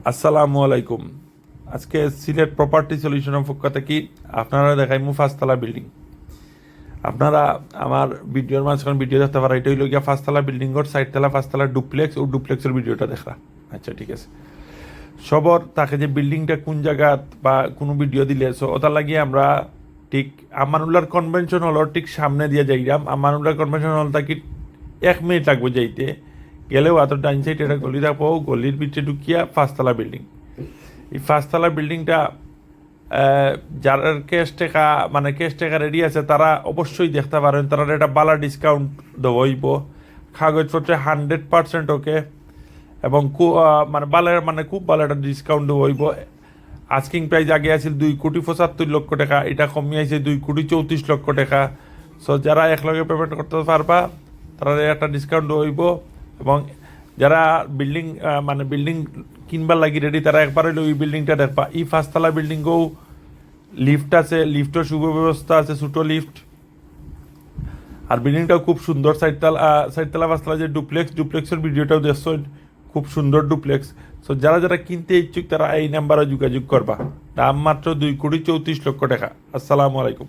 আসসালামু আলাইকুম। আজকে সিলেট প্রপার্টি সলিউশনের পক্ষ থেকে আপনারা দেখাইমু পাঁচতলা বিল্ডিং। আপনারা আমার ভিডিওর মাঝখানে ভিডিও দেখতে পারেন। এটা হইল গিয়া পাঁচতলা বিল্ডিংয়ের সাইডতলা পাঁচতলা ডুপ্লেক্স ও ডুপ্লেক্সের ভিডিওটা দেখা। আচ্ছা ঠিক আছে। সবর তাকে যে বিল্ডিংটা কোন জায়গা বা কোনো ভিডিও দিলে ওটা লাগিয়ে আমরা ঠিক আমানুল্লাহর কনভেনশন হল ঠিক সামনে দিয়ে যাইলাম। আমানুল্লাহর কনভেনশন হল তাকে 1 মিনিট লাগবে যাইতে গেলেও এত ডাইন সাইড একটা গলি থাকবো, গলির ভিতরে ঢুকিয়া পাঁচতলা বিল্ডিং। এই পাঁচতলা বিল্ডিংটা যার ক্যাশ টাকা মানে ক্যাশ টাকা রেডি আছে তারা অবশ্যই দেখতে পারেন। তারা একটা বালা ডিসকাউন্ট দেবইব, কাগজপত্রে 100% ওকে, এবং মানে বালের মানে খুব ভালো একটা ডিসকাউন্ট দেবইব। আস্কিং প্রাইস আগে আছিল 2,75,00,000 টাকা, এটা কমিয়ে আছে 2,34,00,000 টাকা। সো যারা একলগে পেমেন্ট করতে পারবা তারা একটা ডিসকাউন্ট দেবইব। এবং যারা বিল্ডিং মানে বিল্ডিং কিনবার লাগি রেডি তারা একবার হইলে ওই বিল্ডিংটা দেখবা। এই পাঁচতলা বিল্ডিংও লিফট আছে, লিফটের সুব্যবস্থা আছে, ছোটো লিফট। আর বিল্ডিংটাও খুব সুন্দর। সাইডতলা পাঁচতলা যে ডুপ্লেক্সের ভিডিওটাও দেখছো, খুব সুন্দর ডুপ্লেক্স। সো যারা যারা কিনতে ইচ্ছুক তারা এই নাম্বারে যোগাযোগ করবা। দাম মাত্র 2,34,00,000 টাকা। আসসালামু আলাইকুম।